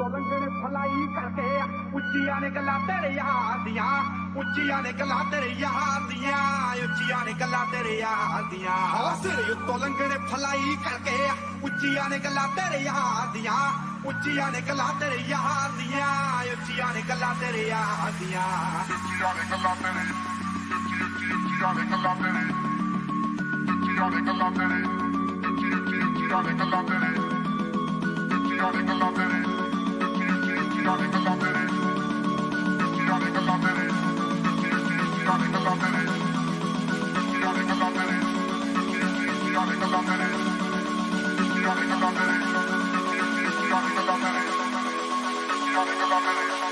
ਲੰਘਣ ਫਲਾਈ ਕਰਕੇ ਉੱਚੀਆਂ ਨੇ ਗੱਲਾਂ ਤੇਰੇ ਯਾਰ ਦੀਆਂ ਉੱਚੀਆਂ ਨੇ ਗੱਲਾਂ ਤੇਰੇ ਯਾਰ ਦੀਆਂ ਉੱਚੀਆਂ ਨੇ ਗੱਲਾਂ ਤੇਰੇ ਯਾਰ ਦੀਆਂ ਸਿਰ ਉੱਤੋਂ ਲੰਘਣ ਫਲਾਈ ਕਰਕੇ ਉੱਚੀਆਂ ਨੇ ਗੱਲਾਂ ਤੇਰੇ ਯਾਰ ਦੀਆਂ ਉੱਚੀਆਂ ਨੇ ਗੱਲਾਂ ਤੇਰੇ ਯਾਰ ਦੀਆਂ ਉੱਚੀਆਂ ਨੇ ਗੱਲਾਂ ਤੇਰੇ ਯਾਰ ਦੀਆਂ ਉੱਚੀਆਂ ਨੇ ਗੱਲਾਂ ਤੇਰੇ ਉੱਚੀਆਂ ਨੇ ਗੱਲਾਂ ਤੇਰੇ ਉੱਚੀਆਂ ਨੇ ਗੱਲਾਂ ਤੇਰੇ ਉੱਚੀਆਂ ਨੇ ਗੱਲਾਂ ਤੇਰੇ ਉੱਚੀਆਂ ਨੇ ਗੱਲਾਂ ਤੇਰੇ ਉੱਚੀਆਂ ਨੇ ਗੱਲਾਂ ਤੇਰੇ ਉੱਚੀਆਂ ਨੇ ਗੱਲਾਂ ਤੇਰੇ ਉੱਚੀਆਂ ਨੇ ਗੱਲਾਂ ਤੇਰੇ ਉੱਚੀਆਂ ਨੇ ਗੱਲਾਂ ਤੇਰੇ ਉੱਚੀਆਂ ਨੇ ਗੱਲਾਂ ਤੇਰੇ ਉੱਚੀਆਂ ਨੇ ਗੱਲਾਂ ਤੇਰੇ ਉੱਚੀਆਂ ਨੇ ਗੱਲਾਂ ਤੇਰੇ ਉੱਚੀਆਂ ਨੇ ਗੱਲਾਂ ਤੇਰੇ ਉੱਚੀਆਂ ਨੇ ਗੱਲਾਂ ਤੇਰੇ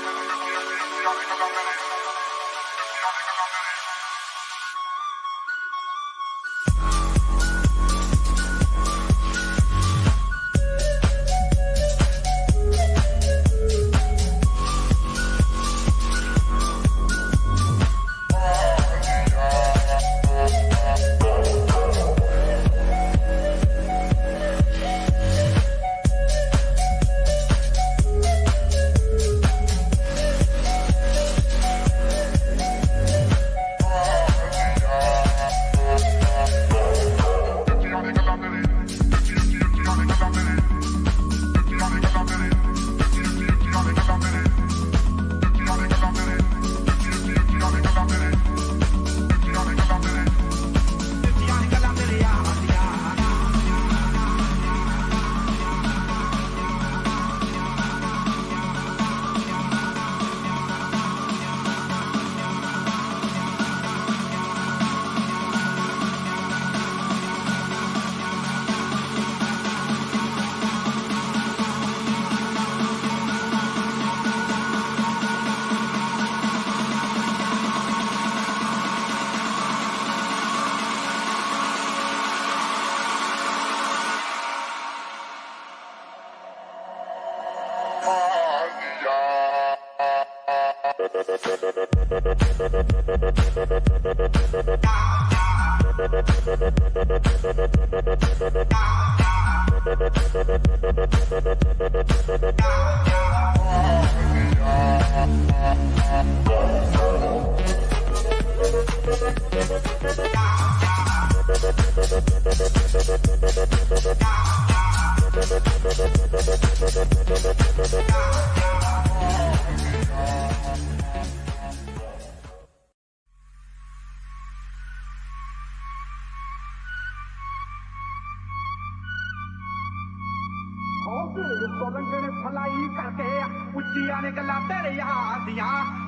ਲੰਘਣ ਫਲਾਈ ਕਰਕੇ ਉੱਚੀਆਂ ਨੇ ਗੱਲਾਂ ਤੇਰੇ ਯਾਰ ਦੀਆਂ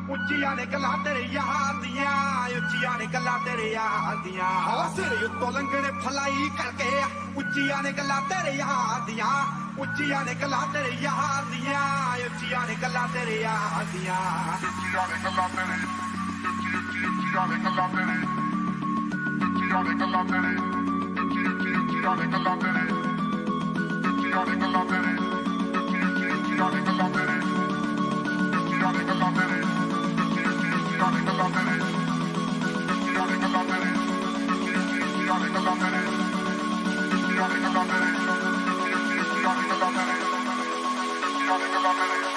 ਉੱਚੀਆਂ ਨੇ ਗੱਲਾਂ ਤੇਰੇ ਯਾਰ ਦੀਆਂ ਉੱਚੀਆਂ ਨੇ ਗੱਲਾਂ ਤੇਰੇ ਯਾਰ ਦੀਆਂ ਸਿਰ ਉੱਤੋਂ ਲੰਘਣ ਫਲਾਈ ਕਰਕੇ ਉੱਚੀਆਂ ਨੇ ਗੱਲਾਂ ਤੇਰੇ ਯਾਰ ਦੀਆਂ ਉੱਚੀਆਂ ਨੇ ਗੱਲਾਂ ਤੇਰੇ ਯਾਰ ਦੀਆਂ ਉੱਚੀਆਂ ਨੇ ਗੱਲਾਂ ਤੇਰੇ ਯਾਰ ਦੀਆਂ ਉੱਚੀਆਂ ਨੇ ਗੱਲਾਂ ਤੇਰੇ ਉੱਚੀਆਂ ਨੇ ਗੱਲਾਂ ਤੇਰੇ ਉੱਚੀਆਂ ਨੇ ਗੱਲਾਂ ਤੇਰੇ ਉੱਚੀਆਂ ਨੇ ਗੱਲਾਂ ਤੇਰੇ ਉੱਚੀਆਂ ਨੇ ਗੱਲਾਂ ਤੇਰੇ ਉੱਚੀਆਂ ਨੇ ਗੱਲਾਂ ਤੇਰੇ ਉੱਚੀਆਂ ਨੇ ਗੱਲਾਂ ਤੇਰੇ ਉੱਚੀਆਂ ਨੇ ਗੱਲਾਂ ਤੇਰੇ ਉੱਚੀਆਂ ਨੇ ਗੱਲਾਂ ਤੇਰੇ ਉੱਚੀਆਂ ਨੇ ਗੱਲਾਂ ਤੇਰੇ ਉੱਚੀਆਂ ਨੇ ਗੱਲਾਂ ਤੇਰੇ ਉੱਚੀਆਂ ਨੇ ਗੱਲਾਂ ਤੇਰੇ ਉੱਚੀਆਂ ਨੇ ਗੱਲਾਂ ਤੇਰੇ ਉੱਚੀਆਂ ਨੇ ਗੱਲਾਂ ਤੇਰੇ